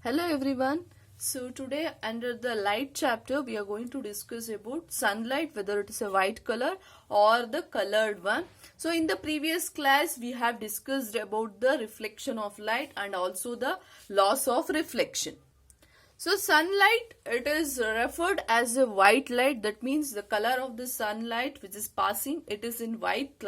Hello everyone. So today under the light chapter we are going to discuss about sunlight, whether it is a white color or the colored one. So in the previous class we have discussed about the reflection of light and also the loss of reflection. So sunlight, it is referred as a white light. That means the color of the sunlight which is passing, it is in white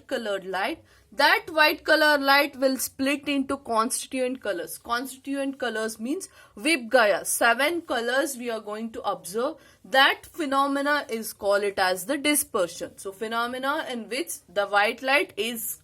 colored light. That white color light will split into constituent colors. Constituent colors means Vibgaya. 7 colors we are going to observe. That phenomena is called it as the dispersion. So phenomena in which the white light is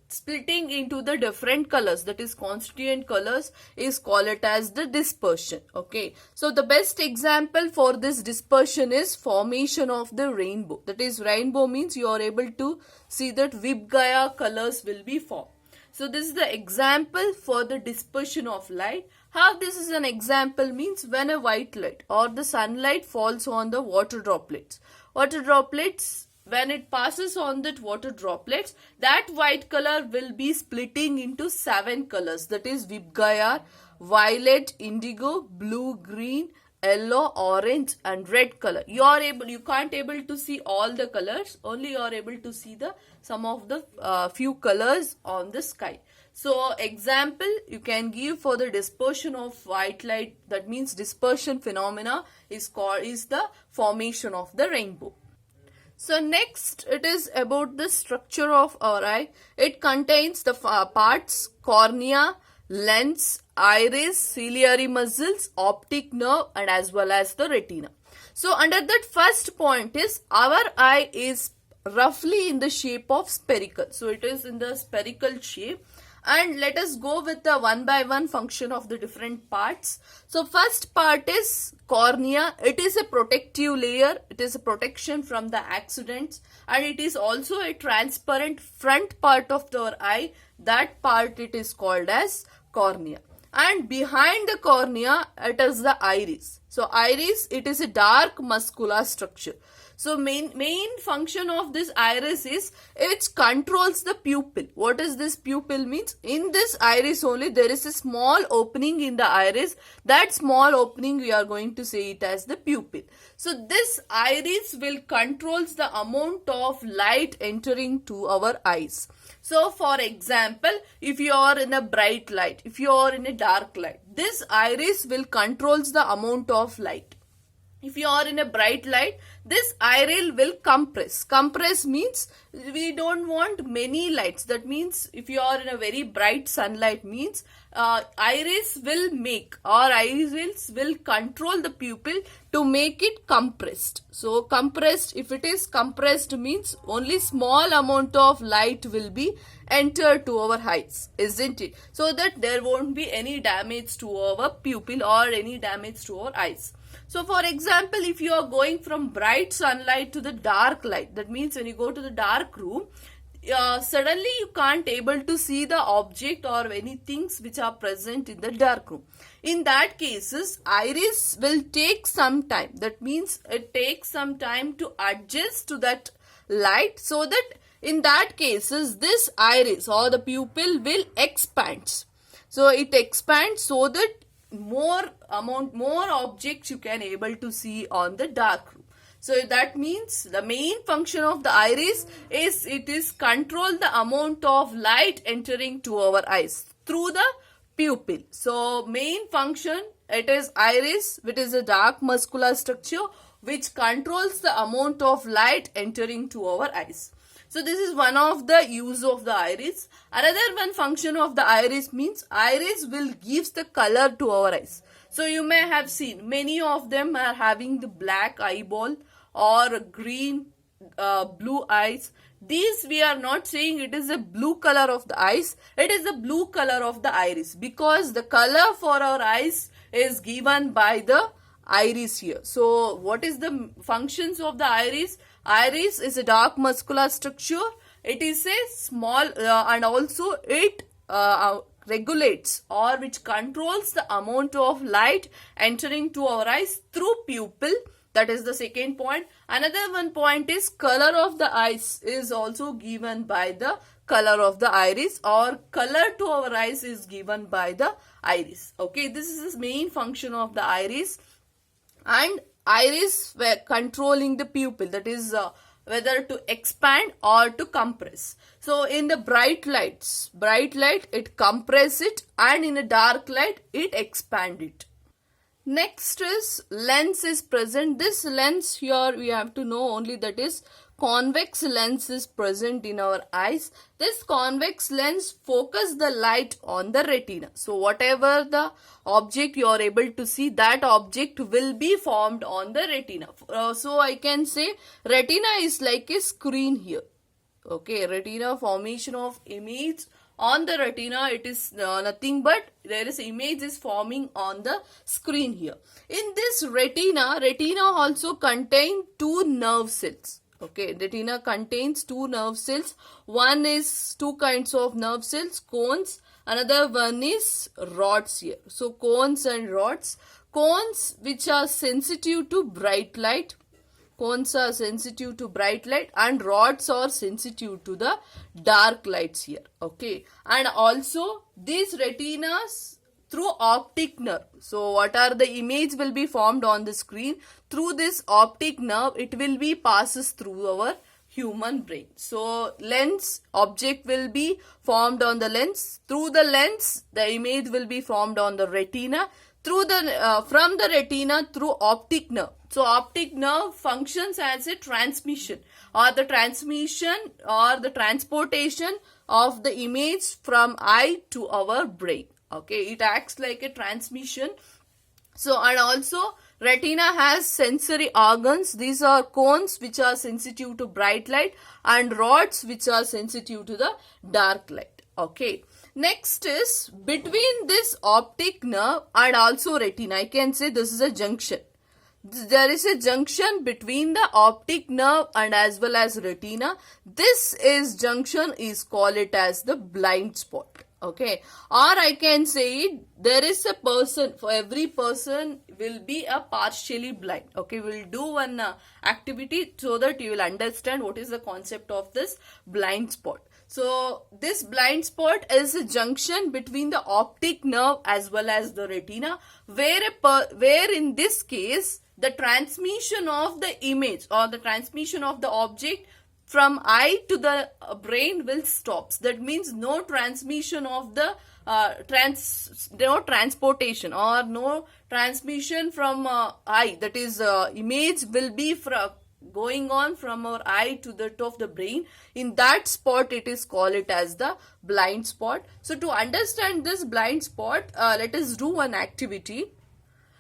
splitting into the different colors, that is constituent colors, is called it as the dispersion. Okay, so the best example for this dispersion is formation of the rainbow. That is, rainbow means you are able to see that Vibgaya colors will be formed. So this is the example for the dispersion of light. How this is an example means when a white light or the sunlight falls on the water droplets. Water droplets, when it passes on that water droplets, that white color will be splitting into 7 colors. That is Vibgaya, violet, indigo, blue, green, yellow, orange and red color. You can't able to see all the colors, only you are able to see the some of the few colors on the sky. So example you can give for the dispersion of white light, that means dispersion phenomena is the formation of the rainbow. So next it is about the structure of our eye. It contains the parts cornea, lens, iris, ciliary muscles, optic nerve and as well as the retina. So under that first point is our eye is roughly in the shape of spherical. So it is in the spherical shape. And let us go with the one by one function of the different parts. So first part is cornea. It is a protective layer. It is a protection from the accidents and it is also a transparent front part of the eye. That part it is called as cornea. And behind the cornea it is the iris. So iris, it is a dark muscular structure. So main function of this iris is it controls the pupil. What is this pupil means? In this iris only there is a small opening in the iris. That small opening we are going to say it as the pupil. So this iris will controls the amount of light entering to our eyes. So for example, if you are in a bright light, if you are in a dark light, this iris will controls the amount of light. If you are in a bright light, this iris will compress. Compress means we don't want many lights. That means if you are in a very bright sunlight means iris will make or iris will control the pupil to make it compressed. So compressed, if it is compressed means only small amount of light will be entered to our eyes, isn't it? So that there won't be any damage to our pupil or any damage to our eyes. So for example, if you are going from bright sunlight to the dark light, that means when you go to the dark room, suddenly you can't able to see the object or any things which are present in the dark room. In that cases, iris will take some time. That means it takes some time to adjust to that light, so that in that cases this iris or the pupil will expand. So it expands so that more objects you can able to see on the dark room. So that means the main function of the iris is it is control the amount of light entering to our eyes through the pupil. So main function, it is iris, which is a dark muscular structure which controls the amount of light entering to our eyes. So this is one of the use of the iris. Another one function of the iris means iris will gives the color to our eyes. So you may have seen many of them are having the black eyeball or green, blue eyes. These we are not saying it is a blue color of the eyes. It is the blue color of the iris because the color for our eyes is given by the iris here. So what is the functions of the iris? Iris is a dark muscular structure. It is a small and also it regulates or which controls the amount of light entering to our eyes through pupil. That is the second point. Another one point is color of the eyes is also given by the color of the iris, or color to our eyes is given by the iris. Okay, this is the main function of the iris. And iris were controlling the pupil, that is whether to expand or to compress. So in the bright light it compress it, and in a dark light it expand it. Next is lens is present. This lens here we have to know only, that is convex lens is present in our eyes. This convex lens focus the light on the retina. So whatever the object you are able to see, that object will be formed on the retina. So I can say retina is like a screen here. Okay, retina, formation of image on the retina, it is nothing but there is image is forming on the screen here. In this retina also contain two nerve cells. Okay, retina contains two nerve cells. One is two kinds of nerve cells, cones. Another one is rods here. So cones and rods. Cones which are sensitive to bright light. Cones are sensitive to bright light, and rods are sensitive to the dark lights here. Okay, and also these retinas through optic nerve. So what are the image will be formed on the screen? Through this optic nerve it will be passes through our human brain. So lens object will be formed on the lens. Through the lens the image will be formed on the retina. Through the from the retina through optic nerve. So optic nerve functions as a transmission or the transportation of the image from eye to our brain. Okay, it acts like a transmission. So and also retina has sensory organs. These are cones which are sensitive to bright light, and rods which are sensitive to the dark light. Okay. Next is between this optic nerve and also retina. I can say this is a junction. There is a junction between the optic nerve and as well as retina. This junction is called it as the blind spot. Okay, or I can say there is a person, for every person will be a partially blind. Okay, we'll do one activity so that you will understand what is the concept of this blind spot. So this blind spot is a junction between the optic nerve as well as the retina, where in this case the transmission of the image or the transmission of the object from eye to the brain will stop. That means no transmission of the no transportation or no transmission from eye, that is image will be going on from our eye to the top of the brain. In that spot it is called it as the blind spot. So to understand this blind spot, let us do one activity.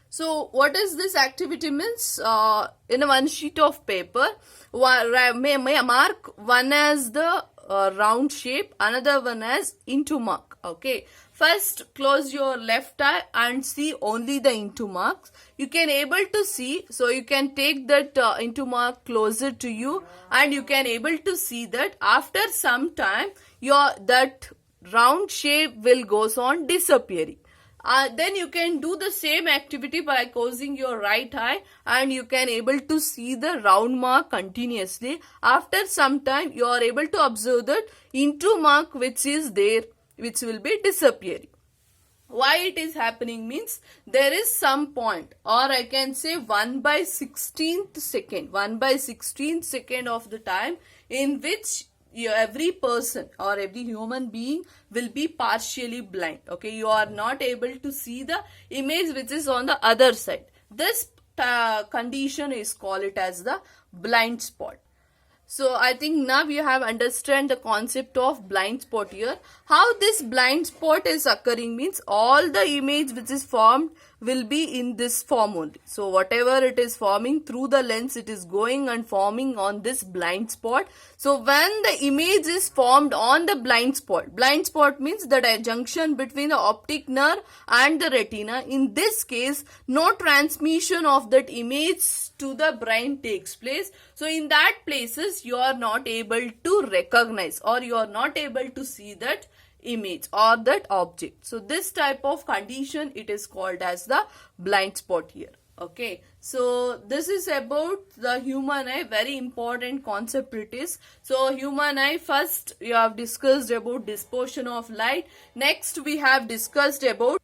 So what is this activity means? In a one sheet of paper, mark one as the round shape, another one as into mark. Okay, first close your left eye and see only the into marks. You can able to see, so you can take that into mark closer to you, and you can able to see that after some time that round shape will goes on disappearing. Then you can do the same activity by closing your right eye, and you can able to see the round mark continuously. After some time you are able to observe that into mark which is there, which will be disappearing. Why it is happening means there is some point, or I can say 1/16th second, 1/16th second of the time in which every person or every human being will be partially blind. Okay, you are not able to see the image which is on the other side. This condition is called it as the blind spot. So I think now you have understand the concept of blind spot here. How this blind spot is occurring means all the image which is formed will be in this form only. So whatever it is forming through the lens, it is going and forming on this blind spot. So when the image is formed on the blind spot means that a junction between the optic nerve and the retina. In this case, no transmission of that image to the brain takes place. So in that places you are not able to recognize or you are not able to see that image or that object. So this type of condition, it is called as the blind spot here. Okay, so this is about the human eye, very important concept it is. So human eye, first we have discussed about dispersion of light. Next we have discussed about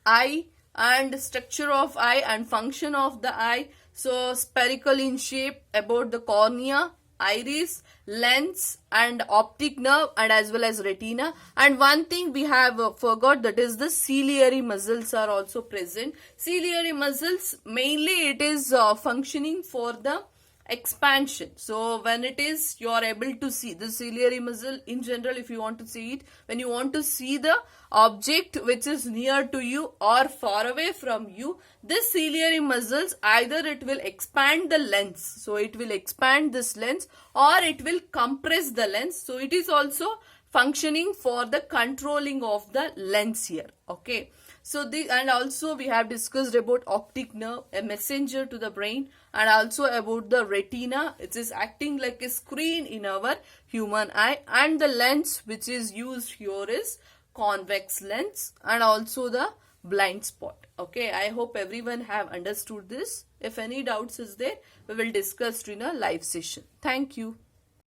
eye and structure of eye and function of the eye. So spherical in shape, about the cornea, iris, lens and optic nerve, and as well as retina. And one thing we have forgot, that is the ciliary muscles are also present. Ciliary muscles, mainly it is functioning for the expansion. So when it is, you are able to see the ciliary muscle in general. If you want to see it, when you want to see the object which is near to you or far away from you, this ciliary muscles, either it will expand the lens, so it will expand this lens, or it will compress the lens. So it is also functioning for the controlling of the lens here. Okay, so and also we have discussed about optic nerve, a messenger to the brain, and also about the retina, it is acting like a screen in our human eye, and the lens which is used here is convex lens, and also the blind spot. Okay, I hope everyone have understood this. If any doubts is there, we will discuss in a live session. Thank you.